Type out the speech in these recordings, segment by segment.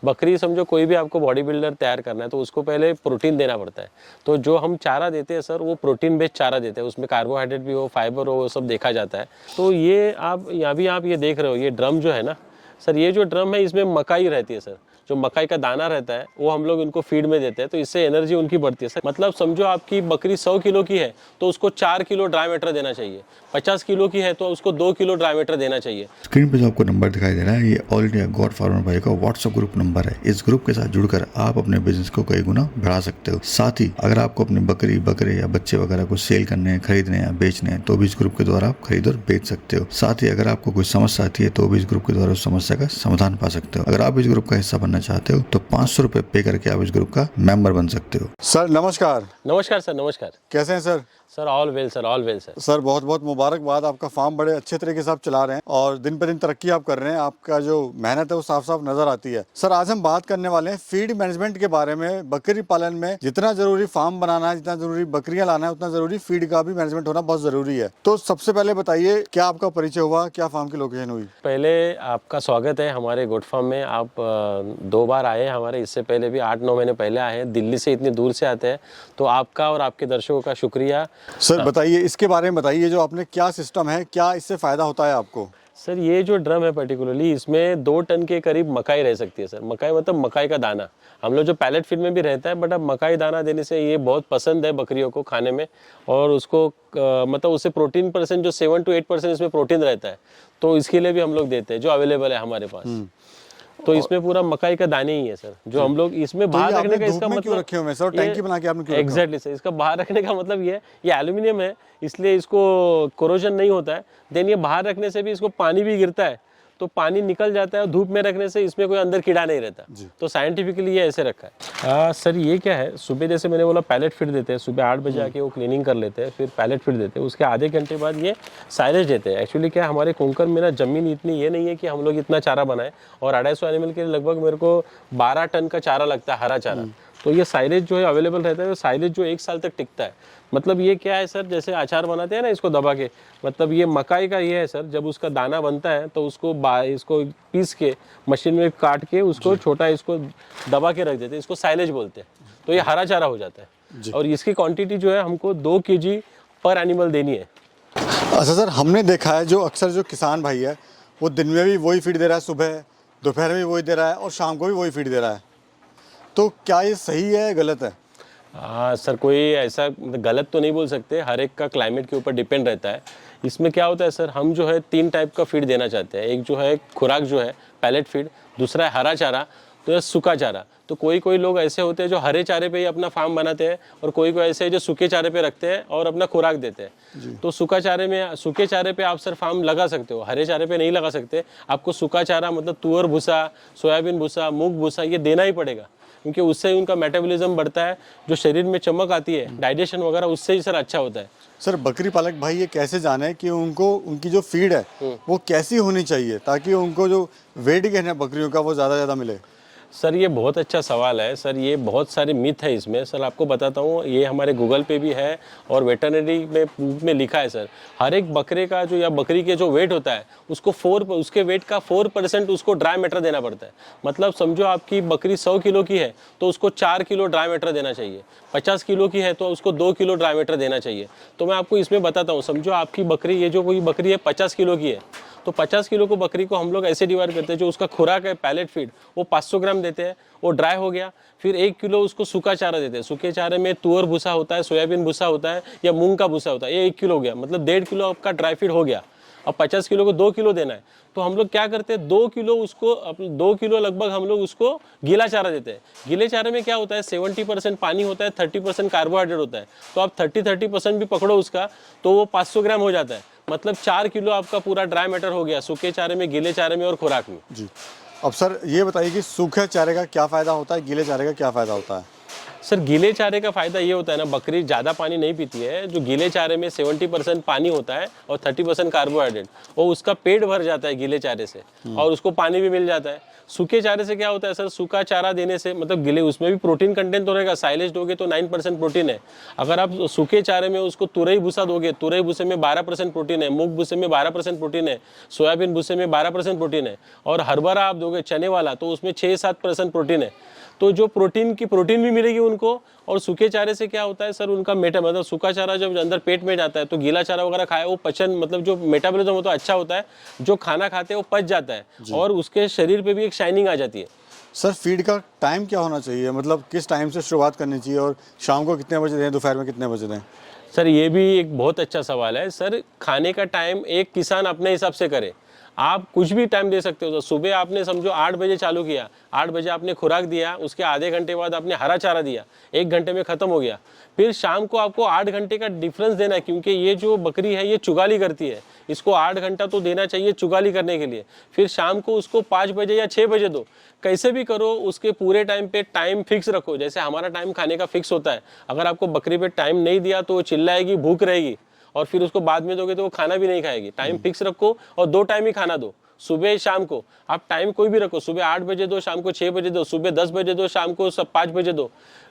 बकरी समझो कोई भी आपको बॉडी बिल्डर तैयार करना है तो उसको पहले प्रोटीन देना पड़ता है। तो जो हम चारा देते हैं सर वो प्रोटीन बेस्ड चारा देते हैं, उसमें कार्बोहाइड्रेट भी हो, फाइबर हो, वो सब देखा जाता है। तो ये आप ये देख रहे हो, ये ड्रम जो है ना सर, ये जो ड्रम है इसमें मकाई रहती है सर, जो मकाई का दाना रहता है वो हम लोग इनको फीड में देते हैं, तो इससे एनर्जी उनकी बढ़ती है सर। मतलब समझो आपकी बकरी 100 किलो की है तो उसको 4 किलो ड्राई मैटर देना चाहिए, 50 किलो की है तो उसको 2 किलो ड्राई मैटर देना चाहिए। स्क्रीन पे जो आपको नंबर दिखाई दे रहा है ये ऑल इंडिया गॉड फार्मर भाई का व्हाट्सएप ग्रुप नंबर है। इस ग्रुप के साथ जुड़कर आप अपने बिजनेस को कई गुना बढ़ा सकते हो। साथ ही अगर आपको अपनी बकरी, बकरे या बच्चे वगैरह को सेल करने हैं, खरीदने हैं, बेचने हैं तो भी इस ग्रुप के द्वारा आप खरीद और बेच सकते हो। साथ ही अगर आपको कोई समस्या आती है तो भी इस ग्रुप के द्वारा उस समस्या का समाधान पा सकते हो। अगर आप इस ग्रुप का हिस्सा बनना चाहते हो तो 500 रुपए पे करके आप इस ग्रुप का मेंबर बन सकते हो। सर नमस्कार। नमस्कार सर, नमस्कार। कैसे हैं sir? Sir all well sir, all well sir. Sir बहुत बहुत मुबारकबाद, आपका फार्म बड़े अच्छे तरीके से आप चला रहे हैं और दिन पर दिन तरक्की आप कर रहे हैं। आपका जो मेहनत है वो साफ साफ नजर आती है। सर आज हम बात करने वाले हैं फीड मैनेजमेंट के बारे में। बकरी पालन में जितना जरूरी फार्म बनाना है, जितना जरूरी बकरियां लाना है, उतना जरूरी फीड का भी मैनेजमेंट होना बहुत जरूरी है। तो सबसे पहले बताइए क्या आपका परिचय हुआ, क्या फार्म की लोकेशन हुई? पहले आपका स्वागत है हमारे गोट फार्म में। आप 2 बार आए हमारे, इससे पहले भी 8-9 महीने पहले आए हैं। दिल्ली से इतनी दूर से आते हैं, तो आपका और आपके दर्शकों का शुक्रिया। सर बताइए इसके बारे में, बताइए जो आपने क्या सिस्टम है, क्या इससे फायदा होता है आपको? सर ये जो ड्रम है पर्टिकुलरली, इसमें 2 टन के करीब मकाई रह सकती है सर। मकाई मतलब मकाई का दाना, हम लोग जो पैलेट फीड में भी रहता है, बट अब मकाई दाना देने से ये बहुत पसंद है बकरियों को खाने में। और उसको मतलब उससे प्रोटीन परसेंट जो 7 to 8% इसमें प्रोटीन रहता है, तो इसके लिए भी हम लोग देते हैं, जो अवेलेबल है हमारे पास। तो इसमें पूरा मकाई का दाने ही है सर, जो हम लोग इसमें बाहर रखने का, इसका मतलब रखे हुए सर, टैंकी बना के आपने क्यों? एग्जैक्टली सर, इसका बाहर रखने का मतलब ये एल्यूमिनियम है, इसलिए इसको कोरोजन नहीं होता है। देन ये बाहर रखने से भी इसको पानी भी गिरता है तो पानी निकल जाता है, और धूप में रखने से इसमें कोई अंदर कीड़ा नहीं रहता। तो साइंटिफिकली ये ऐसे रखा है। सर ये क्या है, सुबह जैसे मैंने बोला पैलेट फीड देते हैं, सुबह 8 बजे आके वो क्लीनिंग कर लेते हैं, फिर पैलेट फीड देते हैं। उसके आधे घंटे बाद ये साइलेज देते हैं। एक्चुअली क्या हमारे कोंकण में ना जमीन इतनी ये नहीं है कि हम लोग इतना चारा बनाए, और 250 एनिमल के लगभग मेरे को 12 टन का चारा लगता है, हरा चारा। तो ये साइलेज जो है अवेलेबल रहता है, साइलेज जो 1 साल तक टिकता है। मतलब ये क्या है सर, जैसे अचार बनाते हैं ना इसको दबा के, मतलब ये मकाई का ये है सर, जब उसका दाना बनता है तो उसको इसको पीस के मशीन में काट के उसको छोटा इसको दबा के रख देते हैं, इसको साइलेज बोलते हैं। तो ये हरा चारा हो जाता है, और इसकी क्वांटिटी जो है हमको 2 kg पर एनिमल देनी है। अच्छा सर, हमने देखा है जो अक्सर जो किसान भाई है वो दिन में भी वही फीड दे रहा है, सुबह दोपहर में वही दे रहा है और शाम को भी वही फीड दे रहा है, तो क्या ये सही है, गलत है? सर कोई ऐसा गलत तो नहीं बोल सकते, हर एक का क्लाइमेट के ऊपर डिपेंड रहता है। इसमें क्या होता है सर, हम जो है 3 टाइप का फीड देना चाहते हैं। एक जो है खुराक जो है पैलेट फीड, दूसरा है हरा चारा, तो ये सूखा चारा। तो कोई लोग ऐसे होते हैं जो हरे चारे पे ही अपना फार्म बनाते हैं, और कोई ऐसे है जो सूखे चारे पे रखते हैं और अपना खुराक देते हैं। तो सूखे चारे पे आप सर फार्म लगा सकते हो, हरे चारे पे नहीं लगा सकते। आपको सूखा चारा मतलब तुअर भूसा, सोयाबीन भूसा, मूंग भूसा ये देना ही पड़ेगा, क्योंकि उससे उनका मेटाबॉलिज्म बढ़ता है, जो शरीर में चमक आती है, डाइजेशन वगैरह उससे ही सर अच्छा होता है। सर बकरी पालक भाई ये कैसे जाने कि उनको उनकी जो फीड है वो कैसी होनी चाहिए ताकि उनको जो वेट गेन है बकरियों का वो ज़्यादा मिले? सर ये बहुत अच्छा सवाल है सर, ये बहुत सारे मिथ है इसमें सर। आपको बताता हूँ, ये हमारे गूगल पे भी है और वेटरनरी में लिखा है सर। हर एक बकरे का जो या बकरी के जो वेट होता है उसको उसके वेट का 4% उसको ड्राई मैटर देना पड़ता है। मतलब समझो आपकी बकरी 100 किलो की है तो उसको 4 किलो ड्राई मैटर देना चाहिए, 50 किलो की है तो उसको 2 किलो ड्राई मैटर देना चाहिए। तो मैं आपको इसमें बताता हूँ, समझो आपकी बकरी, ये जो कोई बकरी है 50 किलो की है, तो 50 किलो को बकरी को हम लोग ऐसे डिवाइड करते हैं, जो उसका खुराक है पैलेट फीड वो 500 ग्राम देते हैं, वो ड्राई हो गया। फिर 1 किलो उसको सूखा चारा देते हैं। सूखे चारे में तुअर भूसा होता है, सोयाबीन भूसा होता है, या मूंग का भूसा होता है। ये 1 किलो हो गया, मतलब 1.5 किलो आपका ड्राई फीड हो गया। अब 50 किलो को 2 किलो देना है, तो हम लोग क्या करते हैं, 2 किलो लगभग हम लोग उसको गीला चारा देते हैं। गीले चारे में क्या होता है, 70% पानी होता है, 30% कार्बोहाइड्रेट होता है। तो आप 30% भी पकड़ो उसका, तो वो 500 ग्राम हो जाता है। मतलब 4 किलो आपका पूरा ड्राई मैटर हो गया, सूखे चारे में, गीले चारे में और खुराक में। जी। अब सर ये बताइए कि सूखे चारे का क्या फ़ायदा होता है, गीले चारे का क्या फ़ायदा होता है? सर गीले चारे का फ़ायदा ये होता है ना, बकरी ज़्यादा पानी नहीं पीती है। जो गीले चारे में 70% पानी होता है और 30% कार्बोहाइड्रेट, वो उसका पेट भर जाता है गीले चारे से, और उसको पानी भी मिल जाता है। सूखे चारे से क्या होता है सर, सूखा चारा देने से मतलब गिले, उसमें भी प्रोटीन कंटेंट तो रहेगा, साइलेज दोगे तो 9% प्रोटीन है। अगर आप सूखे चारे में उसको तुरई भूसा दोगे, तुरई भूसे में 12% प्रोटीन है, मूंग भूसे में 12% प्रोटीन है, सोयाबीन भूसे में 12% प्रोटीन है, और हरभरा आप दोगे चने वाला तो उसमें 6-7% प्रोटीन है। तो जो प्रोटीन भी मिलेगी उनको। और सूखे चारे से क्या होता है सर, उनका मतलब सूखा चारा जब अंदर पेट में जाता है तो गीला चारा वगैरह खाए, वो पचन मतलब जो मेटाबॉलिज्म होता है अच्छा होता है, जो खाना खाते हैं वो पच जाता है और उसके शरीर पे भी एक शाइनिंग आ जाती है। सर फीड का टाइम क्या होना चाहिए, मतलब किस टाइम से शुरुआत करनी चाहिए और शाम को कितने बजे दें, दोपहर में कितने बजे दें? सर ये भी एक बहुत अच्छा सवाल है सर। खाने का टाइम एक किसान अपने हिसाब से करे, आप कुछ भी टाइम दे सकते हो। तो सुबह आपने समझो 8 बजे चालू किया, 8 बजे आपने खुराक दिया, उसके आधे घंटे बाद आपने हरा चारा दिया, 1 घंटे में ख़त्म हो गया। फिर शाम को आपको 8 घंटे का डिफरेंस देना है, क्योंकि ये जो बकरी है ये चुगाली करती है, इसको 8 घंटा तो देना चाहिए चुगाली करने के लिए। फिर शाम को उसको 5 बजे या 6 बजे दो, कैसे भी करो, उसके पूरे टाइम पे टाइम फिक्स रखो। जैसे हमारा टाइम खाने का फिक्स होता है, अगर आपको बकरी पे टाइम नहीं दिया तो वो चिल्लाएगी, भूख रहेगी, और फिर उसको बाद में दोगे तो वो खाना भी नहीं खाएगी। टाइम फिक्स रखो और 2 टाइम ही खाना दो, सुबह शाम को। आप टाइम कोई भी रखो, सुबह 8 बजे दो, शाम को 6 बजे दो, सुबह 10 बजे दो, शाम को 5 बजे दो।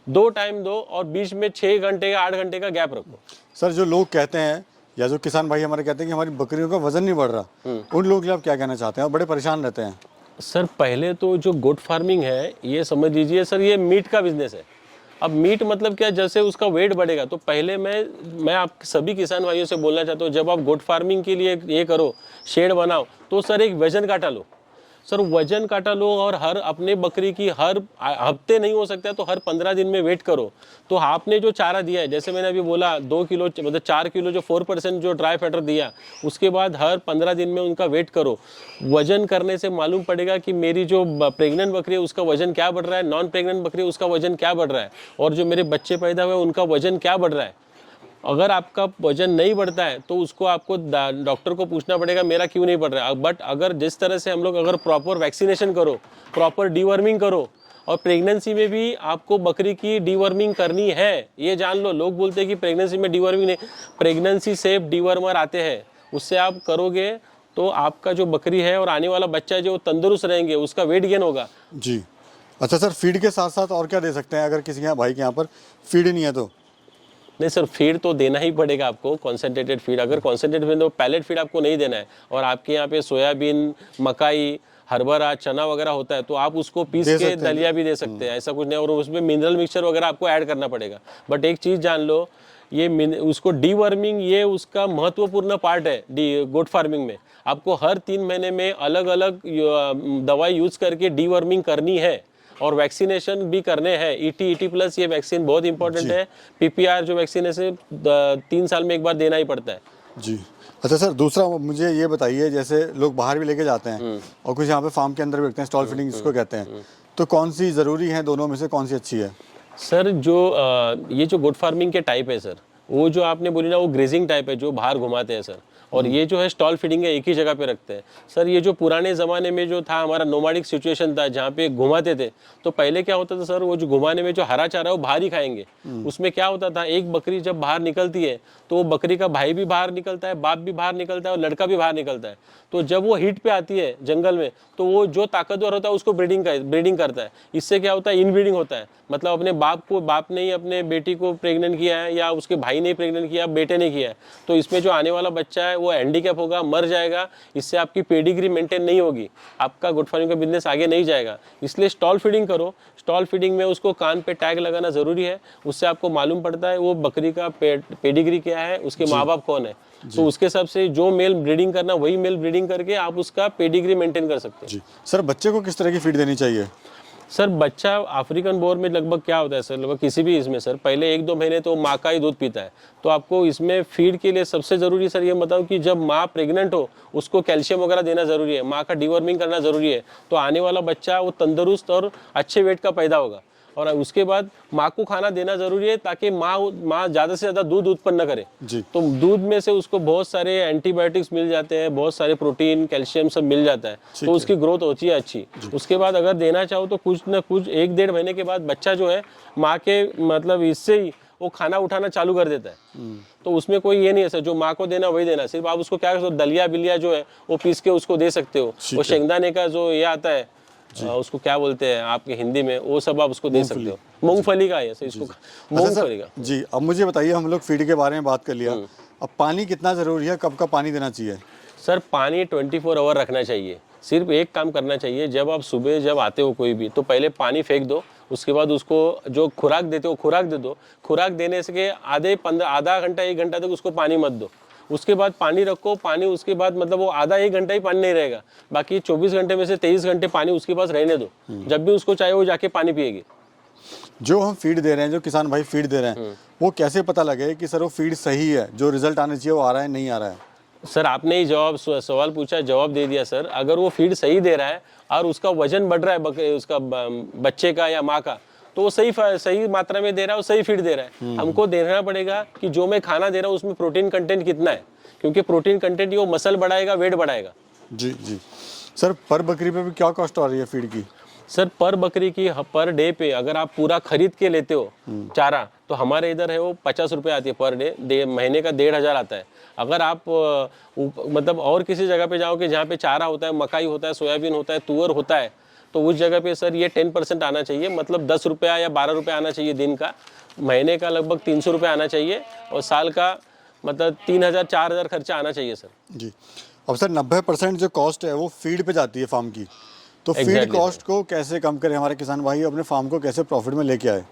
2 टाइम दो और बीच में 6 घंटे या 8 घंटे का गैप रखो। सर जो लोग कहते हैं या जो किसान भाई हमारे कहते हैं कि हमारी बकरियों का वजन नहीं बढ़ रहा, उन लोगों के लिए आप क्या कहना चाहते हैं? और बड़े परेशान रहते हैं। सर पहले तो जो गोट फार्मिंग है ये समझ लीजिए सर, ये मीट का बिजनेस है। अब मीट मतलब क्या, जैसे उसका वेट बढ़ेगा तो पहले मैं आप सभी किसान भाइयों से बोलना चाहता हूँ, जब आप गोट फार्मिंग के लिए ये करो, शेड बनाओ, तो सर एक वजन काटा लो। सर वजन काटा लो और हर अपने बकरी की हर हफ्ते नहीं हो सकता है तो हर 15 दिन में वेट करो। तो आपने जो चारा दिया है, जैसे मैंने अभी बोला 2 किलो मतलब 4 किलो जो 4% जो ड्राई फैटर दिया, उसके बाद हर 15 दिन में उनका वेट करो। वजन करने से मालूम पड़ेगा कि मेरी जो प्रेग्नेंट बकरी है उसका वजन क्या बढ़ रहा है, नॉन प्रेग्नेंट बकरी है उसका वजन क्या बढ़ रहा है, और जो मेरे बच्चे पैदा हुए उनका वजन क्या बढ़ रहा है। अगर आपका वजन नहीं बढ़ता है तो उसको आपको डॉक्टर को पूछना पड़ेगा मेरा क्यों नहीं बढ़ रहा है। बट अगर जिस तरह से हम लोग अगर प्रॉपर वैक्सीनेशन करो, प्रॉपर डीवर्मिंग करो, और प्रेगनेंसी में भी आपको बकरी की डीवर्मिंग करनी है, ये जान लो। लोग बोलते हैं कि प्रेगनेंसी में डीवर्मिंग नहीं, प्रेगनेंसी सेफ डीवर्मर आते हैं, उससे आप करोगे तो आपका जो बकरी है और आने वाला बच्चा है जो तंदुरुस्त रहेंगे, उसका वेट गेन होगा। जी अच्छा सर, फीड के साथ साथ और क्या दे सकते हैं अगर किसी के भाई के यहाँ पर फीड नहीं है तो? नहीं सर, फीड तो देना ही पड़ेगा आपको, कॉन्सेंट्रेटेड फीड। अगर कॉन्सेंट्रेटेड फीड तो पैलेट फीड आपको नहीं देना है, और आपके यहाँ पे सोयाबीन, मकाई, हरभरा, चना वगैरह होता है तो आप उसको पीस के दलिया भी दे सकते हैं, ऐसा कुछ नहीं। और उसमें मिनरल मिक्सचर वगैरह आपको ऐड करना पड़ेगा। बट एक चीज़ जान लो, ये उसको डीवर्मिंग ये उसका महत्वपूर्ण पार्ट है गोट फार्मिंग में। आपको हर 3 महीने में अलग अलग दवाई यूज़ करके डीवर्मिंग करनी है, और वैक्सीनेशन भी करने हैं। ईटी प्लस ये वैक्सीन बहुत इंपॉर्टेंट है। पीपीआर जो वैक्सीन है 3 साल में एक बार देना ही पड़ता है। जी अच्छा सर, दूसरा मुझे ये बताइए, जैसे लोग बाहर भी लेके जाते हैं और कुछ यहाँ पे फार्म के अंदर भी रखते हैं, स्टॉल फीडिंग जिसको कहते हैं, तो कौन सी ज़रूरी है, दोनों में से कौन सी अच्छी है? सर ये जो गोट फार्मिंग के टाइप है सर, वो जो आपने बोली ना, वो ग्रेजिंग टाइप है जो बाहर घुमाते हैं सर। और ये जो है स्टॉल फीडिंग है, एक ही जगह पे रखते हैं सर। ये जो पुराने ज़माने में जो था हमारा नोमैडिक सिचुएशन था जहाँ पे घुमाते थे, तो पहले क्या होता था सर, वो जो घुमाने में जो हरा चारा है वो बाहर ही खाएंगे। उसमें क्या होता था, एक बकरी जब बाहर निकलती है तो वो बकरी का भाई भी बाहर निकलता है, बाप भी बाहर निकलता है और लड़का भी बाहर निकलता है। तो जब वो हीट पे आती है जंगल में, तो वो जो ताकतवर होता है उसको ब्रीडिंग करता है। इससे क्या होता है, इनब्रीडिंग होता है। मतलब अपने बाप ने ही अपने बेटी को प्रेग्नेंट किया है, या उसके भाई ने प्रेग्नेंट किया, बेटे ने किया है, तो इसमें जो आने वाला बच्चा है वो हैंडीकैप होगा, मर जाएगा। इससे आपकी पेडिग्री मेंटेन नहीं होगी, आपका गोट फार्मिंग का बिजनेस आगे नहीं जाएगा। इसलिए स्टॉल फीडिंग करो। स्टॉल फीडिंग में उसको कान पे टैग लगाना ज़रूरी है, उससे आपको मालूम पड़ता है वो बकरी का पेडिग्री क्या है, उसके माँ बाप कौन है। तो उसके हिसाब से जो मेल ब्रीडिंग करना वही मेल ब्रीडिंग करके आप उसका पेडिग्री मेंटेन कर सकते हैं। जी सर, बच्चे को किस तरह की फीड देनी चाहिए? सर बच्चा अफ्रीकन बोर में लगभग क्या होता है सर, लगभग किसी भी इसमें सर पहले 1-2 महीने तो माँ का ही दूध पीता है। तो आपको इसमें फीड के लिए सबसे ज़रूरी सर ये बताओ कि जब माँ प्रेग्नेंट हो उसको कैल्शियम वगैरह देना ज़रूरी है, माँ का डीवर्मिंग करना ज़रूरी है। तो आने वाला बच्चा वो तंदुरुस्त और अच्छे वेट का पैदा होगा। और उसके बाद माँ को खाना देना जरूरी है ताकि माँ ज़्यादा से ज़्यादा दूध उत्पन्न करे। जी। तो दूध में से उसको बहुत सारे एंटीबायोटिक्स मिल जाते हैं, बहुत सारे प्रोटीन कैल्शियम सब मिल जाता है, तो उसकी ग्रोथ होती है अच्छी। उसके बाद अगर देना चाहो तो कुछ ना कुछ 1-1.5 महीने के बाद बच्चा जो है माँ के मतलब इससे ही वो खाना उठाना चालू कर देता है। तो उसमें कोई ये नहीं है सर, जो माँ को देना वही देना, सिर्फ आप उसको क्या कर सकते हो, दलिया बिलिया जो है वो पीस के उसको दे सकते हो। वो शेंगदाने का जो ये आता है उसको क्या बोलते हैं आपके हिंदी में, वो सब आप उसको दे सकते हो। मूंगफली का है सर, इसको मूंगफली का। जी, अब मुझे बताइए, हम लोग फीड के बारे में बात कर लिया, अब पानी कितना ज़रूरी है, कब का पानी देना चाहिए? सर पानी 24 आवर रखना चाहिए। सिर्फ एक काम करना चाहिए, जब आप सुबह जब आते हो कोई भी, तो पहले पानी फेंक दो, उसके बाद उसको जो खुराक देते हो खुराक दे दो। खुराक देने से आधा घंटा 1 घंटा तक उसको पानी मत दो। उसके बाद पानी रखो, पानी उसके बाद मतलब वो आधा 1 घंटा ही पानी नहीं रहेगा, बाकी 24 घंटे में से 23 घंटे पानी उसके पास रहने दो। जब भी उसको चाहिए वो जाके पानी पिएगी। जो हम फीड दे रहे हैं, जो किसान भाई फीड दे रहे हैं, वो कैसे पता लगे कि सर वो फीड सही है, जो रिजल्ट आना चाहिए वो आ रहा है नहीं आ रहा है? सर आपने ही सवाल पूछा, जवाब दे दिया सर। अगर वो फीड सही दे रहा है और उसका वजन बढ़ रहा है उसका बच्चे का या माँ का, तो वो सही मात्रा में दे रहा है, वो सही फीड दे रहा है। हमको देखना पड़ेगा कि जो मैं खाना दे रहा हूँ उसमें प्रोटीन कंटेंट कितना है, क्योंकि प्रोटीन कंटेंट वो मसल बढ़ाएगा, वेट बढ़ाएगा। जी जी। सर पर बकरी पे भी क्या कॉस्ट आ रही है फीड की? सर पर बकरी की पर डे पे अगर आप पूरा खरीद के लेते हो चारा, तो हमारे इधर है वो 50 रुपये आती है पर डे, महीने का 1,500 आता है। अगर आप मतलब और किसी जगह पे जाओगे जहाँ पे चारा होता है, मकाई होता है, सोयाबीन होता है, तुअर होता है, तो उस जगह पे सर ये 10% आना चाहिए, मतलब 10 रुपया या 12 रुपये आना चाहिए दिन का। महीने का लगभग 300 रुपये आना चाहिए और साल का मतलब 3,000-4,000 खर्चा आना चाहिए सर। जी। अब सर 90% जो कॉस्ट है वो फीड पे जाती है फार्म की, तो फीड Exactly, कॉस्ट को कैसे कम करें हमारे किसान भाई, अपने फार्म को कैसे प्रॉफिट में लेके आए?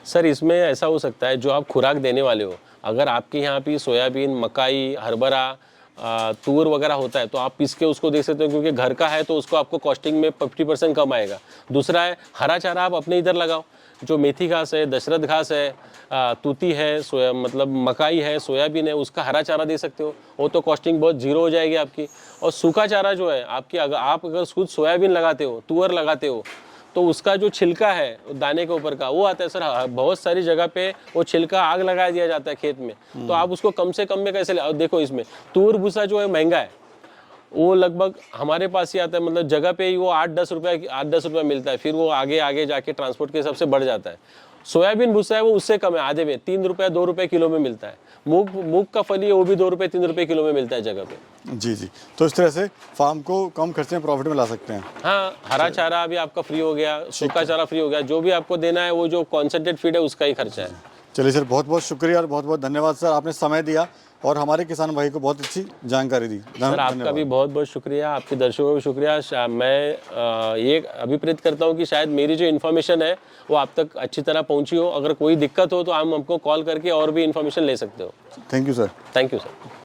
सर इसमें ऐसा हो सकता है, जो आप खुराक देने वाले हो, अगर आपके यहाँ पे सोयाबीन, मकाई, हरभरा, तूर वगैरह होता है, तो आप पीस के उसको दे सकते हो, क्योंकि घर का है तो उसको आपको कॉस्टिंग में 50% कम आएगा। दूसरा है हरा चारा आप अपने इधर लगाओ, जो मेथी घास है, दशरथ घास है, तूती है, मतलब मकाई है, सोयाबीन है, उसका हरा चारा दे सकते हो, वो तो कॉस्टिंग बहुत जीरो हो जाएगी आपकी। और सूखा चारा जो है आपकी, अगर आप खुद सोयाबीन लगाते हो, तुअर लगाते हो, तो उसका जो छिलका है दाने के ऊपर का वो आता है सर, बहुत सारी जगह पे वो छिलका आग लगा दिया जाता है खेत में, तो आप उसको कम से कम में कैसे देखो, इसमें तूर भूसा जो है महंगा है, वो लगभग हमारे पास ही आता है, मतलब जगह पे ही वो 8-10 रुपया मिलता है, फिर वो आगे जाके ट्रांसपोर्ट के हिसाब से बढ़ जाता है। सोयाबीन भूसा है वो उससे कम है, आधे में 3 रुपया 2 रुपये किलो में मिलता है। मूंग का फली है वो भी 2 रुपये 3 रुपये किलो में मिलता है जगह पे। जी जी। तो इस तरह से फार्म को कम खर्चे में प्रॉफिट में ला सकते हैं। हाँ, हरा चारा भी आपका फ्री हो गया, सूखा चारा फ्री हो गया, जो भी आपको देना है वो जो कॉन्सेंट्रेट फीड है उसका ही खर्चा है। चलिए सर, बहुत बहुत शुक्रिया और बहुत बहुत धन्यवाद सर, आपने समय दिया और हमारे किसान भाई को बहुत अच्छी जानकारी दी। सर आपका भी बहुत बहुत शुक्रिया, आपके दर्शकों को भी शुक्रिया। मैं ये अभिप्रेत करता हूँ कि शायद मेरी जो इन्फॉर्मेशन है वो आप तक अच्छी तरह पहुँची हो। अगर कोई दिक्कत हो तो आप हमको कॉल करके और भी इन्फॉर्मेशन ले सकते हो। Thank you sir. Thank you sir.